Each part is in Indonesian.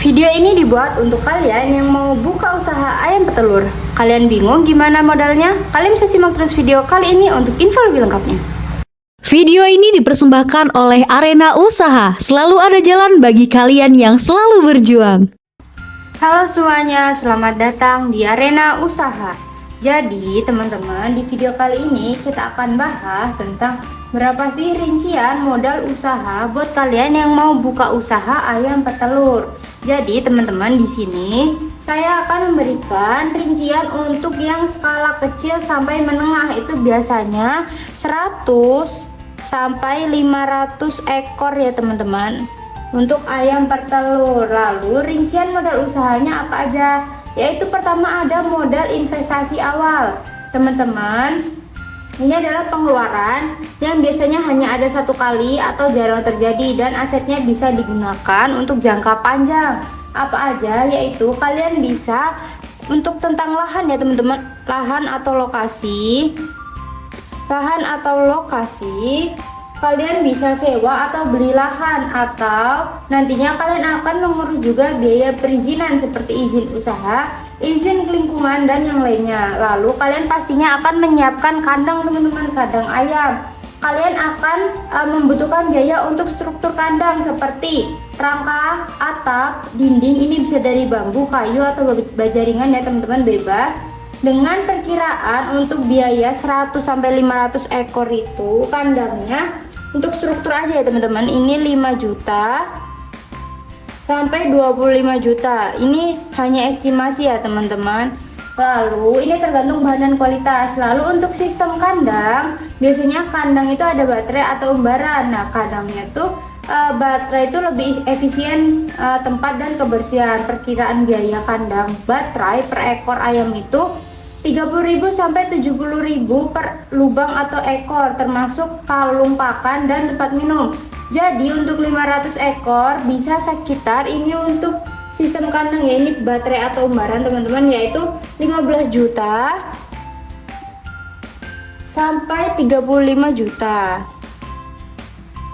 Video ini dibuat untuk kalian yang mau buka usaha ayam petelur. Kalian bingung gimana modalnya? Kalian bisa simak terus video kali ini untuk info lebih lengkapnya. Video ini dipersembahkan oleh Arena Usaha. Selalu ada jalan bagi kalian yang selalu berjuang. Halo semuanya, selamat datang di Arena Usaha. Jadi teman-teman, di video kali ini kita akan bahas tentang berapa sih rincian modal usaha buat kalian yang mau buka usaha ayam petelur. Jadi teman-teman, di sini saya akan memberikan rincian untuk yang skala kecil sampai menengah, itu biasanya 100 sampai 500 ekor ya teman-teman, untuk ayam petelur. Lalu rincian modal usahanya apa aja? Yaitu pertama ada modal investasi awal. Teman-teman, ini adalah pengeluaran yang biasanya hanya ada satu kali atau jarang terjadi dan asetnya bisa digunakan untuk jangka panjang. Apa aja? Yaitu kalian bisa untuk tentang lahan ya teman-teman, lahan atau lokasi, kalian bisa sewa atau beli lahan, atau nantinya kalian akan mengurus juga biaya perizinan seperti izin usaha, izin lingkungan dan yang lainnya. Lalu kalian pastinya akan menyiapkan kandang teman-teman, kandang ayam. Kalian akan membutuhkan biaya untuk struktur kandang seperti rangka, atap, dinding. Ini bisa dari bambu, kayu atau baja ringan ya teman-teman, bebas. Dengan perkiraan untuk biaya 100 sampai 500 ekor itu kandangnya, untuk struktur aja ya teman-teman, ini 5 juta sampai 25 juta. Ini hanya estimasi ya teman-teman. Lalu ini tergantung bahan dan kualitas. Lalu untuk sistem kandang, biasanya kandang itu ada baterai atau umbaran. Nah, kandangnya tuh baterai itu lebih efisien tempat dan kebersihan. Perkiraan biaya kandang baterai per ekor ayam itu 30.000 sampai 70.000 per lubang atau ekor, termasuk kalung pakan dan tempat minum. Jadi untuk 500 ekor bisa sekitar, ini untuk sistem kandang ya, ini baterai atau umbaran teman-teman, yaitu 15 juta sampai 35 juta.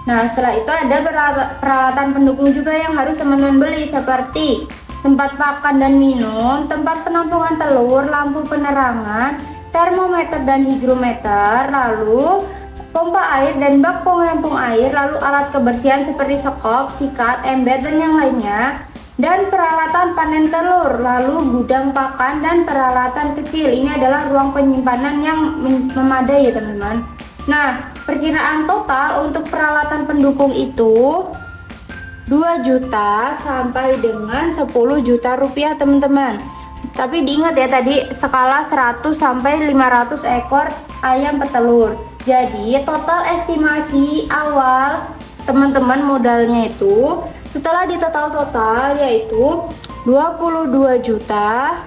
Nah, setelah itu ada peralatan pendukung juga yang harus teman-teman beli, seperti tempat pakan dan minum, tempat penampungan telur, lampu penerangan, termometer dan higrometer, lalu pompa air dan bak penampung air, lalu alat kebersihan seperti sekop, sikat, ember dan yang lainnya, dan peralatan panen telur, lalu gudang pakan dan peralatan kecil. Ini adalah ruang penyimpanan yang memadai ya teman-teman. Nah, perkiraan total untuk peralatan pendukung itu 2 juta sampai dengan 10 juta rupiah teman-teman. Tapi diingat ya, tadi skala 100 sampai 500 ekor ayam petelur. Jadi total estimasi awal teman-teman modalnya itu setelah di total yaitu 22 juta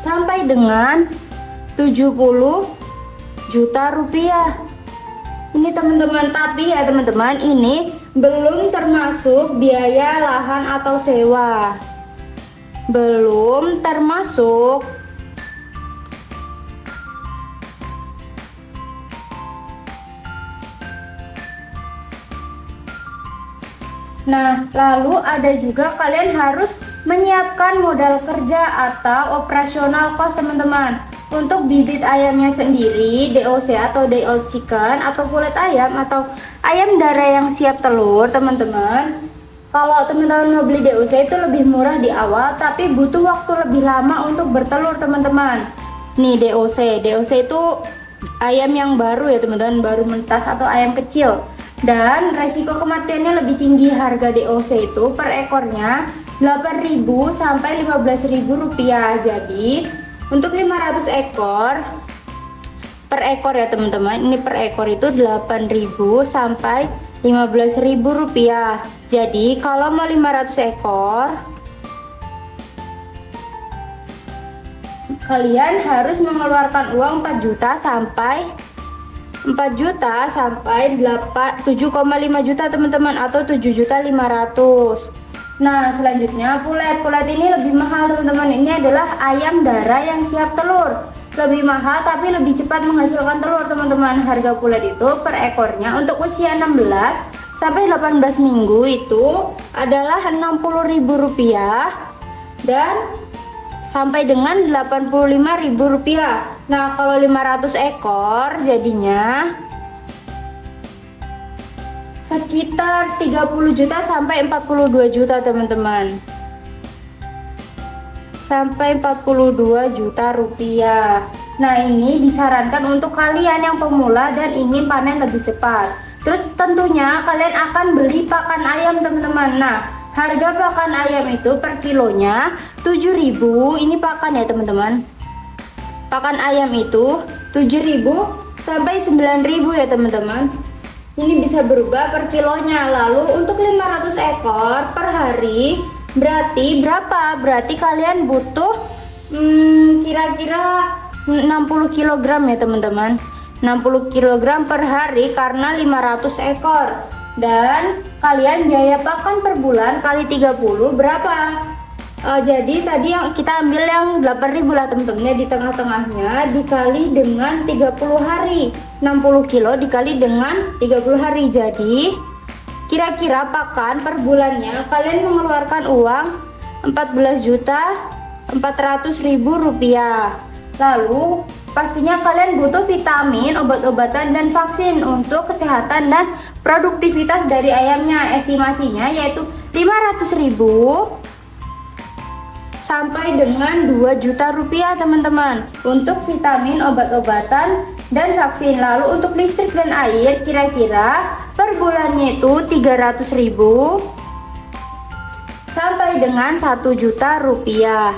sampai dengan 70 juta rupiah. Ini teman-teman, tapi ya teman-teman, ini belum termasuk biaya lahan atau sewa. Belum termasuk Nah, lalu ada juga kalian harus menyiapkan modal kerja atau operasional cost teman-teman. Untuk bibit ayamnya sendiri, DOC atau day old chicken, atau kulit ayam atau ayam darah yang siap telur teman-teman. Kalau teman-teman mau beli DOC itu lebih murah di awal, tapi butuh waktu lebih lama untuk bertelur teman-teman. Nih DOC itu ayam yang baru ya teman-teman, baru mentas atau ayam kecil. Dan resiko kematiannya lebih tinggi. Harga DOC itu per ekornya 8.000 sampai 15.000 rupiah. Jadi untuk 500 ekor per ekor ya teman-teman, ini per ekor itu 8.000 sampai 15.000 rupiah. Jadi kalau mau 500 ekor kalian harus mengeluarkan uang 4 juta sampai 7,5 juta teman-teman, atau 7.500.000. Nah, selanjutnya pulet ini lebih mahal teman-teman. Ini adalah ayam darah yang siap telur. Lebih mahal tapi lebih cepat menghasilkan telur teman-teman. Harga pulet itu per ekornya untuk usia 16 sampai 18 minggu itu adalah Rp60.000 dan sampai dengan Rp85.000. Nah, kalau 500 ekor jadinya sekitar 30 juta sampai 42 juta teman-teman. Sampai 42 juta rupiah. Nah, ini disarankan untuk kalian yang pemula dan ingin panen lebih cepat. Terus tentunya kalian akan beli pakan ayam teman-teman. Nah, harga pakan ayam itu per kilonya 7.000. Ini pakan ya teman-teman. Pakan ayam itu 7.000 sampai 9.000 ya teman-teman. Ini bisa berubah per kilonya. Lalu untuk 500 ekor per hari berarti berapa? Berarti kalian butuh kira-kira 60 kg ya teman-teman. 60 kg per hari karena 500 ekor. Dan kalian biaya pakan per bulan kali 30 berapa? Jadi tadi yang kita ambil yang 8.000 lah teman-teman, di tengah-tengahnya dikali dengan 30 hari. 60 kilo dikali dengan 30 hari. Jadi kira-kira pakan per bulannya kalian mengeluarkan uang 14.400.000 rupiah. Lalu pastinya kalian butuh vitamin, obat-obatan, dan vaksin untuk kesehatan dan produktivitas dari ayamnya. Estimasinya yaitu 500.000 sampai dengan 2 juta rupiah teman-teman untuk vitamin, obat-obatan, dan vaksin. Lalu untuk listrik dan air kira-kira per bulannya itu 300.000 sampai dengan 1 juta rupiah.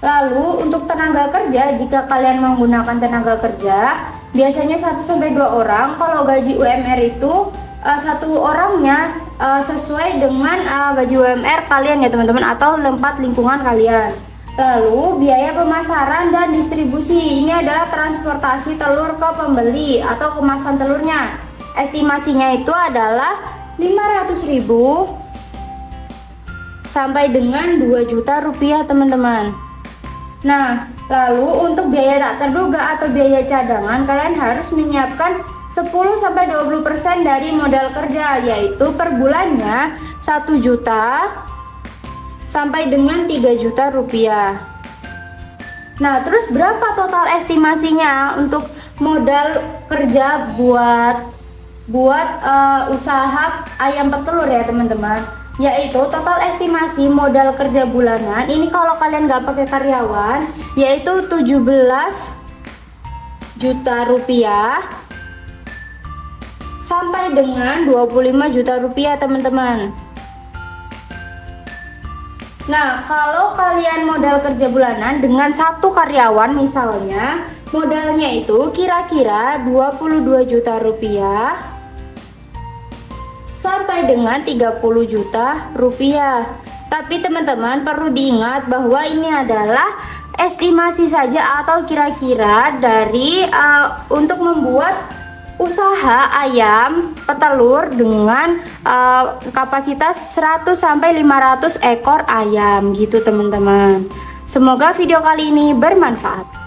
Lalu untuk tenaga kerja, jika kalian menggunakan tenaga kerja biasanya 1-2 orang. Kalau gaji UMR itu satu orangnya sesuai dengan gaji UMR kalian ya teman-teman, atau tempat lingkungan kalian. Lalu biaya pemasaran dan distribusi, ini adalah transportasi telur ke pembeli atau kemasan telurnya. Estimasinya itu adalah 500.000 sampai dengan 2 juta rupiah teman-teman. Nah, lalu untuk biaya tak terduga atau biaya cadangan, kalian harus menyiapkan 10-20% dari modal kerja, yaitu per bulannya 1 juta sampai dengan 3 juta rupiah. Nah, terus berapa total estimasinya untuk modal kerja buat usaha ayam petelur ya teman-teman? Yaitu total estimasi modal kerja bulanan ini kalau kalian nggak pakai karyawan yaitu 17 juta rupiah sampai dengan 25 juta rupiah teman-teman. Nah, kalau kalian modal kerja bulanan dengan 1 karyawan misalnya, modalnya itu kira-kira 22 juta rupiah sampai dengan 30 juta rupiah. Tapi teman-teman perlu diingat bahwa ini adalah estimasi saja atau kira-kira dari untuk membuat usaha ayam petelur dengan kapasitas 100-500 ekor ayam gitu teman-teman. Semoga video kali ini bermanfaat.